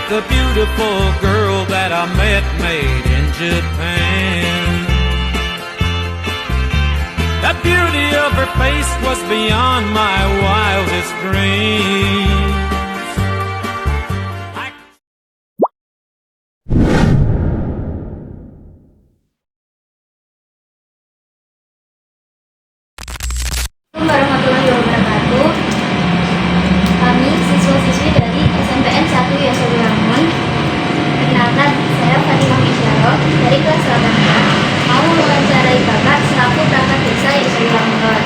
the beautiful girl that I met made in Japan. The beauty of her face was beyond my wildest dreams. Warahmatullahi wabarakatuh. Kami siswa-siswi dari SMPN 1 Yosowi Lamun. Perkenalkan, saya Fatimah Misyaro dari kelas 8 mau mewawancarai Bapak selaku perangkat desa Yosowi Lamun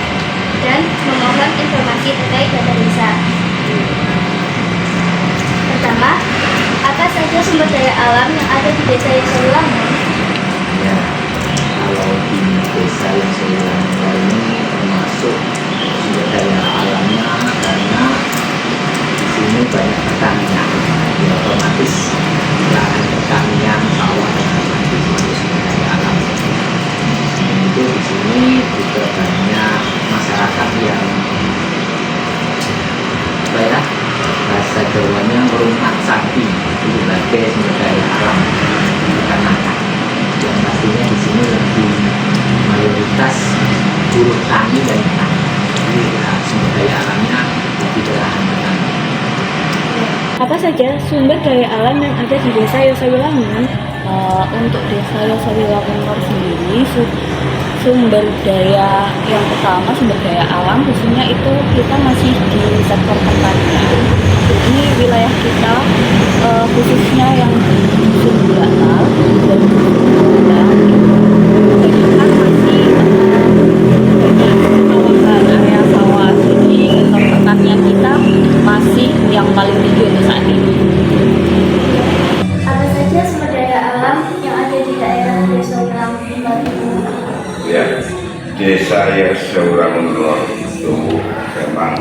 dan memohon informasi terkait data desa. Pertama, apa saja sumber daya alam yang ada di desa Yosowi Lamun? Ya, kalau di desa Yosowi Lamun ini termasuk sumber daya alamnya karena di sini banyak pertanian, ya otomatis lahan pertanian, sawah dan lain-lain itu sumber daya alam. Dan itu di sini juga banyak masyarakat yang apa ya, bahasa Jawanya merumah sapi itu sebagai sumber daya alam peternakan. Yang pastinya di sini lebih mayoritas buruh tani dan petani. Jadi sumber daya alamnya lebih ke lahan petani. Apa saja sumber daya alam yang ada di desa Yosowi Lamun? Untuk desa Yosowi Lamun sendiri, sumber daya yang pertama, sumber daya alam khususnya itu kita masih di sektor pertanian. Jadi wilayah kita khususnya yang di Sumbatal dan kebanyakan masih banyak kawasan area sawah. Jadi sektor pertanian kita masih yang paling tinggi untuk saat ini. Apa saja sumber daya alam yang ada di daerah Yosowi Lamun? Ya, desa Yosowi Lamun itu memang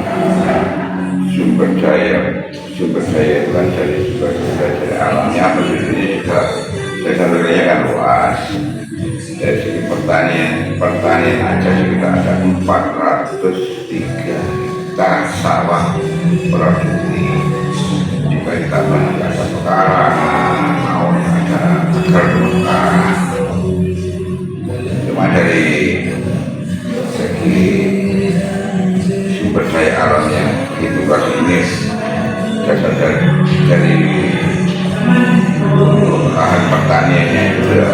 sumber daya itu kan dari sumber daya alamnya penduduknya juga desa-desanya kan luas. Dari segi pertanian aja kita ada 403 hektar sawah produktif. Juga kita banyak ada pekarangan, mau ada keterbukaan. Cuma dari segi sumber daya alamnya itu kan ini dasar dari lahan pertaniannya itu ya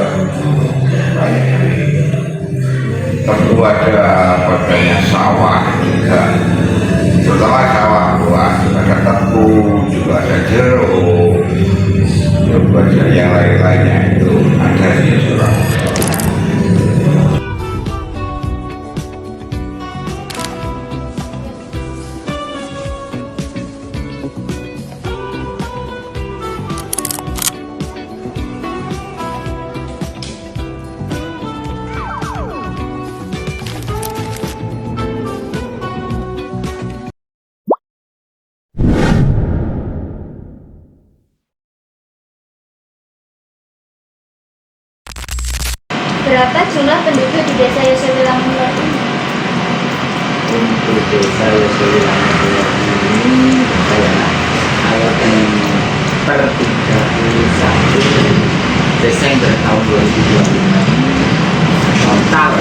banyak. Tentu ada banyak sawah juga, terutama sawah luas, ada tebu, juga ada jeruk, juga yang lain-lainnya itu ada di Surabaya. Berapa jumlah penduduk di desa Yosowi Lamun ini? Untuk desa Yosowi Lamun ini kalau di per 31 Desember tahun 2025 total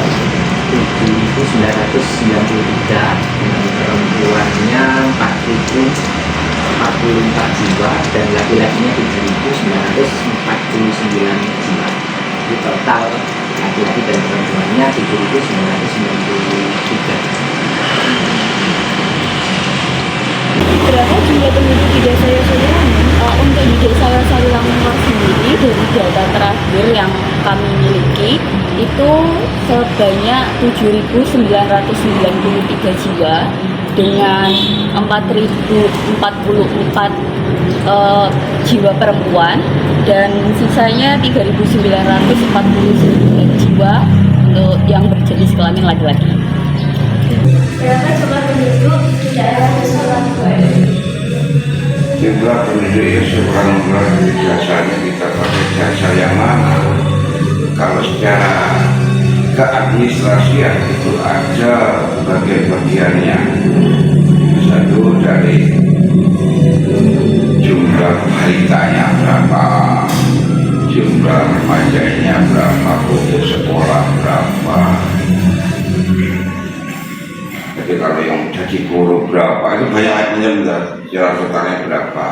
7.993 dengan perempuannya 4.044 jiwa dan laki-lakinya 7.949 jiwa. Di total laki-laki dan perempuannya 7.993. Berapa jumlah penduduk di desa Yosowi Lamun? Untuk di desa Yosowi Lamun sendiri dari data terakhir yang kami miliki itu sebanyak 7.993 jiwa dengan 4.044 jiwa perempuan dan sisanya 3.949 jiwa untuk yang berjenis kelamin laki-laki. Berapa jumlah penduduk di daerah Yosowi Lamun? Jumlah penduduk Yosowi Lamun biasanya kita pakai jasa yang mana? Kalau secara keadministrasian itu ada bagian-bagiannya. Satu dari jumlah jumlah balitanya berapa, jumlah remajanya berapa, putus sekolah berapa. Jadi kalau yang jadi guru berapa, itu banyak menyebut secara totalnya berapa.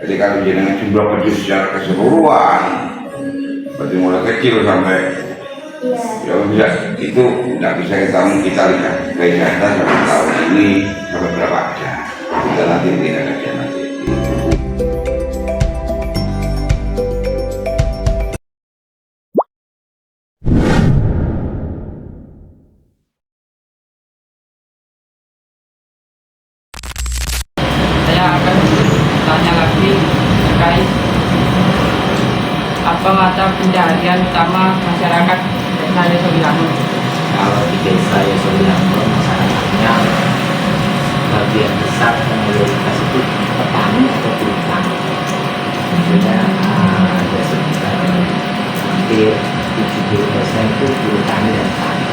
Jadi kalau jenengan jumlah penduduk secara keseluruhan, berarti mulai kecil sampai ya bisa, itu tidak bisa kita lihat kelihatan sampai tahun ini sampai berapa aja. Kita nanti tidak aja nanti. Saya akan tanya lagi terkait apa latar pencaharian utama masyarakat desa Yosowilangun. Kalau di desa Yosowilangun masyarakatnya bagian besar mayoritas itu petani atau buruh tani. Tentunya ada sekitar hampir 70% itu buruh tani dan tani.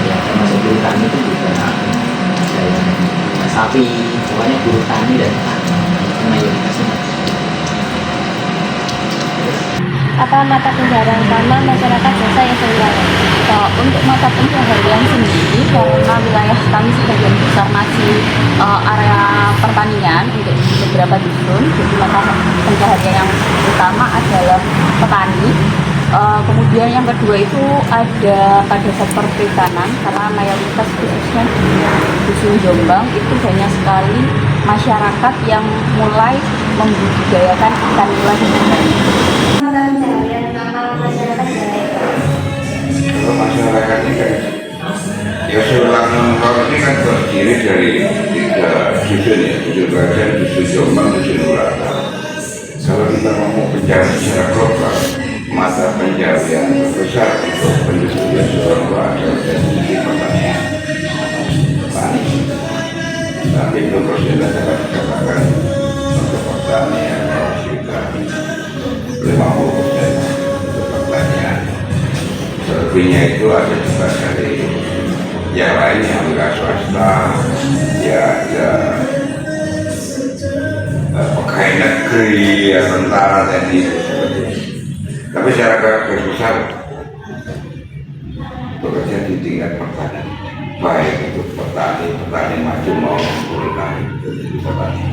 Ya, termasuk buruh tani itu juga ada yang sapi, pokoknya buruh tani dan tani. Itu mayoritasnya. Apa mata pencaharian utama masyarakat desa Yosowilangun? Untuk mata pencaharian sendiri, karena wilayah kami sebagian besar masih area pertanian untuk beberapa dusun, jadi mata pencaharian yang utama adalah petani. Kemudian yang kedua itu ada pada sektor perikanan, karena mayoritas khususnya di dusun Jombang itu banyak sekali masyarakat yang mulai membudidayakan ikan nila dan lain-lain. Pencaharian utama masyarakat daerah. Kalau masyarakat ini kan Yosowilangun kalau ini kan terdiri dari 3 dusun ya, dusun Rajan, dusun Jombang, dusun Urata. Kalau kita ngomong pencaharian secara global, mata pencaharian terbesar untuk penduduk Yosowilangun adalah dari pertanian. Tapi itu proses dapat dikatakan untuk pertanian sekitar 50% untuk pertanian. Selebihnya itu ada juga dari yang lain yang wira swasta, ya ada pegawai negeri, ya tentara, TNI, seperti itu. Tapi secara garis besar bekerja di tingkat pertanian, baik itu petani maju maupun buruh tani, itu petani.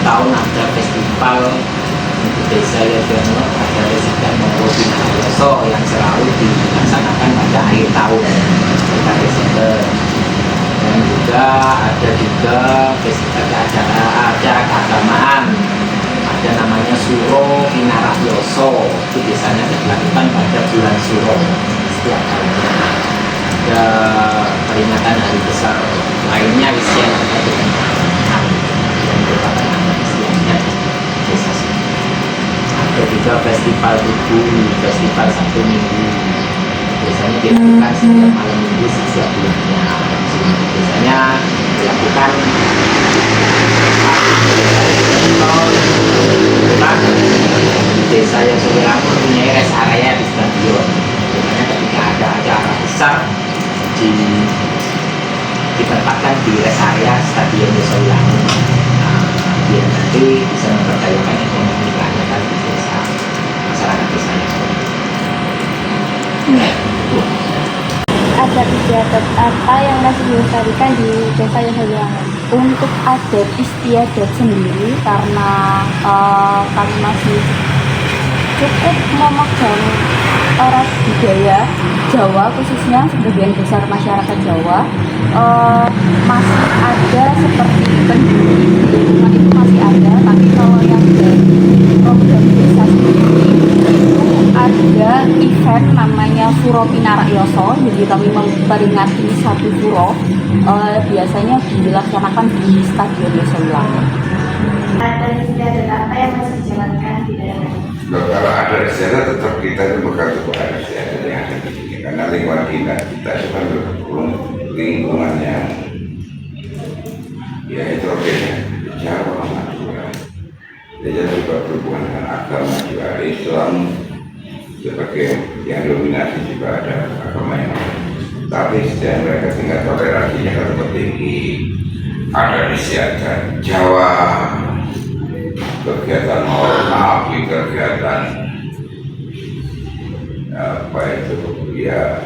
Tahun ada festival untuk desa Yosowilangun, ada Residen Mengkopi Yoso yang selalu dilaksanakan pada akhir tahun kita Desember. Dan juga ada festival acara keagamaan, ada namanya Suro Minarah Yoso, itu biasanya dilakukan pada bulan Suro setiap tahunnya. Ada peringatan hari besar lainnya Isian yang merupakan desa sini. Ada juga festival Tugu, festival Sabtu Minggu, biasanya dilakukan setiap malam minggu setiap bulannya. Biasanya dilakukan di desa Yosowilangun punya rest area di stadion. Biasanya ketika ada acara besar ditempatkan di rest area stadion Yosowilangun. Biar nanti bisa memperdayakan ekonomi rakyat di desa, masyarakat desanya. Adat istiadat apa yang masih dilestarikan di desa Yosowilangun? Untuk adat istiadat sendiri, karena kami masih cukup memegang erat budaya Jawa, khususnya sebagian besar masyarakat Jawa, masih ada seperti pendiri lingkungan itu masih ada. Tapi kalau yang dari program desa sendiri itu ada juga event namanya Puro Pinarakyoso. Jadi kami memperingati satu puro, biasanya dilaksanakan di Stadion Yosowilangun. Ada istiadat apa yang masih dijalankan di daerah? Kalau ada istiadat tetap kita itu bekerja kepada istiadat yang ada di sini, karena lingkungan kita itu kan lingkungan yang ya heterogen, Jawa, Madura. Dia juga berhubungan dengan agama juga ada Islam sebagai yang dominasi, juga ada agama yang lain. Tapi setiap mereka tingkat toleransinya kan tetap tinggi. Ada istiadat Jawa, kegiatan api, kegiatan apa itu ya,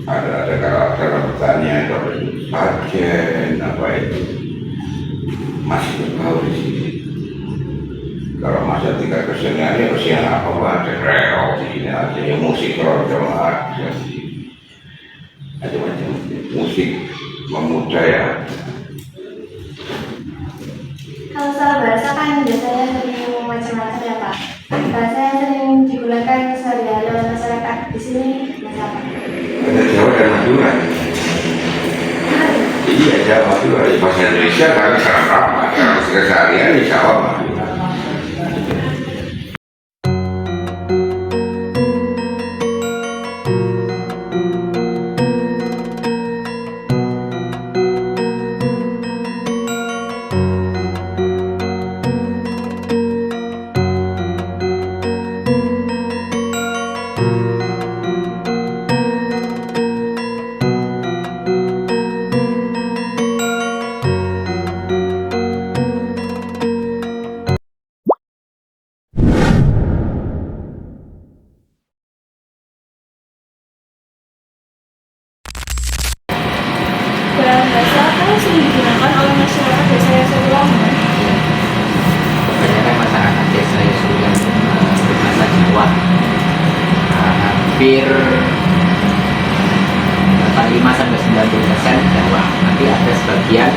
ada karakter pertanian, apa itu sajen, apa itu masih berbau di sini. Kalau masa tingkat keseniannya kesenian apa ada reok di sini aja, ya musik keroncong ada sih, macam-macam musik memuda ya. Kalau soal bahasa kan biasanya sering macam-macam ya Pak. Bahasa yang sering digunakan sehari-hari oleh masyarakat di sini bahasa apa? Ada Jawa dan Madura. Iya, Jawa Madura. Bahasa Indonesia karena sangat ramah. Kalau keseharian di Jawa Madura. Bahasa apa yang sering digunakan oleh masyarakat desa Yosowilangun? Kebanyakan masyarakat desa Yosowilangun berbahasa Jawa. Hampir 85-90% Jawa. Nanti ada sebagian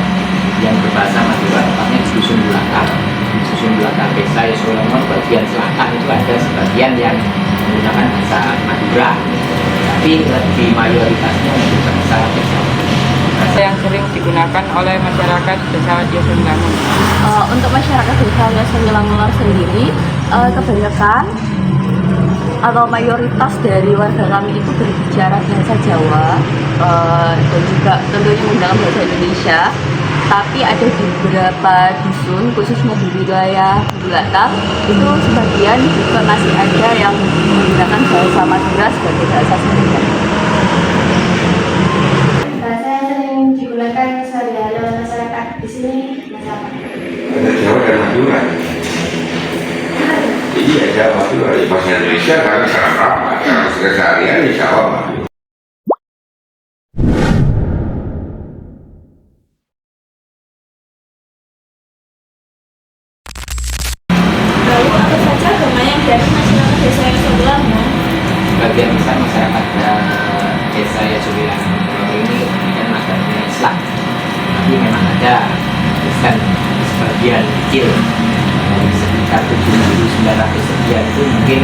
yang berbahasa Madura, tepatnya di dusun belakang. Di dusun belakang desa Yosowilangun bagian selatan itu ada sebagian yang menggunakan bahasa Madura. Tapi lebih mayoritasnya menggunakan bahasa Jawa. Bahasa yang sering digunakan oleh masyarakat desa Yosowilangun. Untuk masyarakat desa Yosowilangun sendiri, kebanyakan atau mayoritas dari warga kami itu berbicara bahasa Jawa, dan juga tentunya menggunakan bahasa Indonesia. Tapi ada di beberapa dusun, khususnya di wilayah belakang, itu sebagian juga masih ada yang menggunakan bahasa Madura sebagai bahasa sehari-hari. Bahasa yang sering digunakan sehari-hari oleh masyarakat di sini bahasa apa? Ada Jawa dan Madura. Iya, Jawa Madura. Bahasa Indonesia karena sangat ramah. Kalau keseharian di Jawa Madura. Lalu apa saja agama yang dianut masyarakat desa Yosowilangun? Sebagian besar masyarakat desa Yosowilangun ini kan agamanya Islam, tapi memang ada Kristen sebagian kecil, dari sekitar 7.900 sekian itu mungkin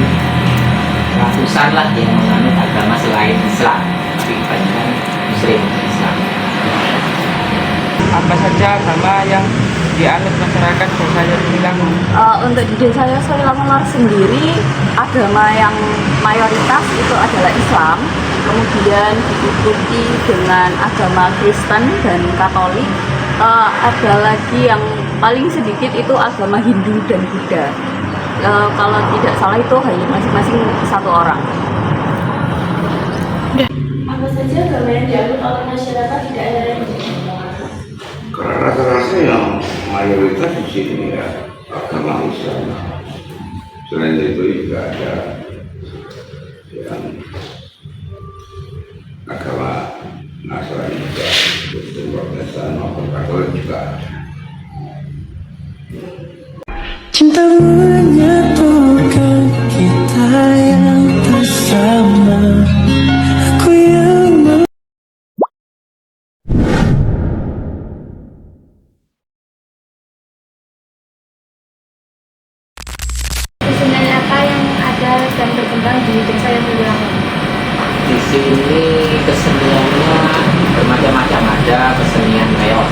ratusan lah yang menganut agama selain Islam, tapi kebanyakan Muslim Islam. Apa saja agama yang dianut masyarakat desa Yosowilangun? Untuk di desa Yosowilangun sendiri, agama yang mayoritas itu adalah Islam, kemudian diikuti dengan agama Kristen dan Katolik. Ada lagi yang paling sedikit itu agama Hindu dan Buddha. Kalau tidak salah itu hanya masing-masing satu orang. Apa saja agama yang dianut oleh masyarakat di daerah ini? Karena rasa-rasa yang mayoritas di sini ya agama Islam. Selain itu juga ada yang agama Nasrani juga, Kristen, Protestan maupun Katolik juga ada. Cinta menyatukan kita yang bersama. Aku yang Kesenian apa yang ada dan sini keseniannya bermacam-macam, ada kesenian reog.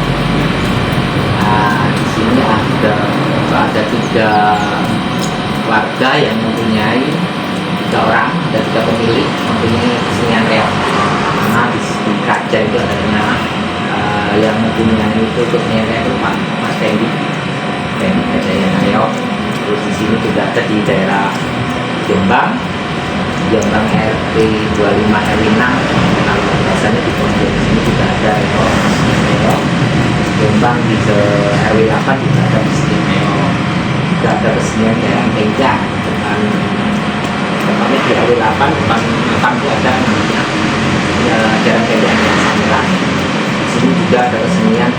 Nah, di sini ada 3 warga yang mempunyai 3 orang, ada 3 pemilik mempunyai kesenian reog. Karena di Raja itu ada yang mempunyai itu kesenian reog itu Mas Fendi ada yang reog. Terus di sini juga ada di daerah Jombang RT 25 RW 6. Kalau biasanya di pondok di sini juga ada reog. Jombang di RW 8 juga ada kesenian reog. Juga ada kesenian daerah Kenja, depan tempatnya di RW 8 depan itu ada namanya jalan Kenja yang Samiran. Di sini juga ada kesenian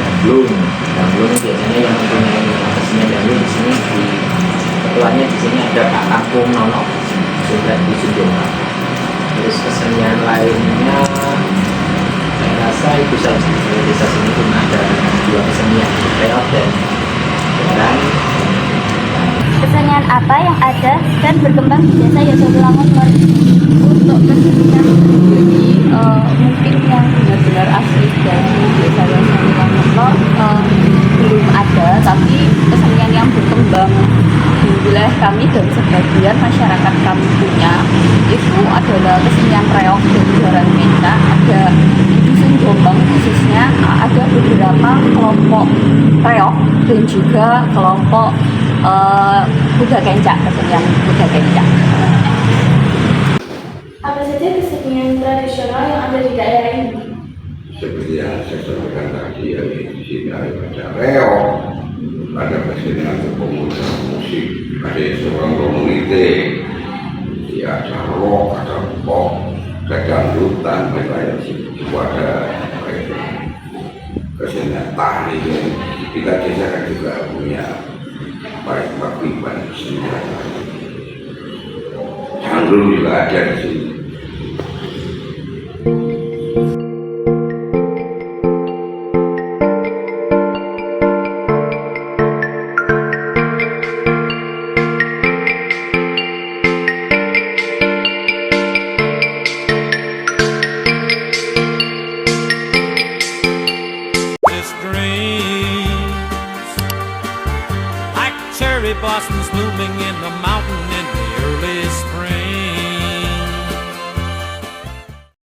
Damlung biasanya yang mempunyai kesenian Damlung di sini ketuanya di sini ada Pak Kampung Nono di Jombang. Terus kesenian lainnya saya rasa itu saja. Di desa sini cuma ada 2 kesenian, reog dan Kesenian apa yang ada dan berkembang di desa Yosowilangun Untuk kesenian sendiri mungkin yang benar-benar asli dari desa Yosowilangun belum ada, tapi kesenian yang berkembang di wilayah kami dan sebagian masyarakat kami punya itu adalah kesenian reog dan jaran kenca. Ada di dusun Jombang khususnya ada beberapa kelompok reog dan juga kelompok kuda kencak, kesenian kuda kencak. Apa saja kesenian tradisional yang ada di daerah ini? Seperti yang saya sampaikan tadi, ya, di sini ada reog, ada kesenian pemuda musik, ada seorang komunitas, ya ada rock, ada pop, ada dangdutan, itu ada kesenian tari. Kita desa kan juga punya baik paguyuban kesenian. Dangdut juga ada di sini. Cherry blossoms blooming in the mountain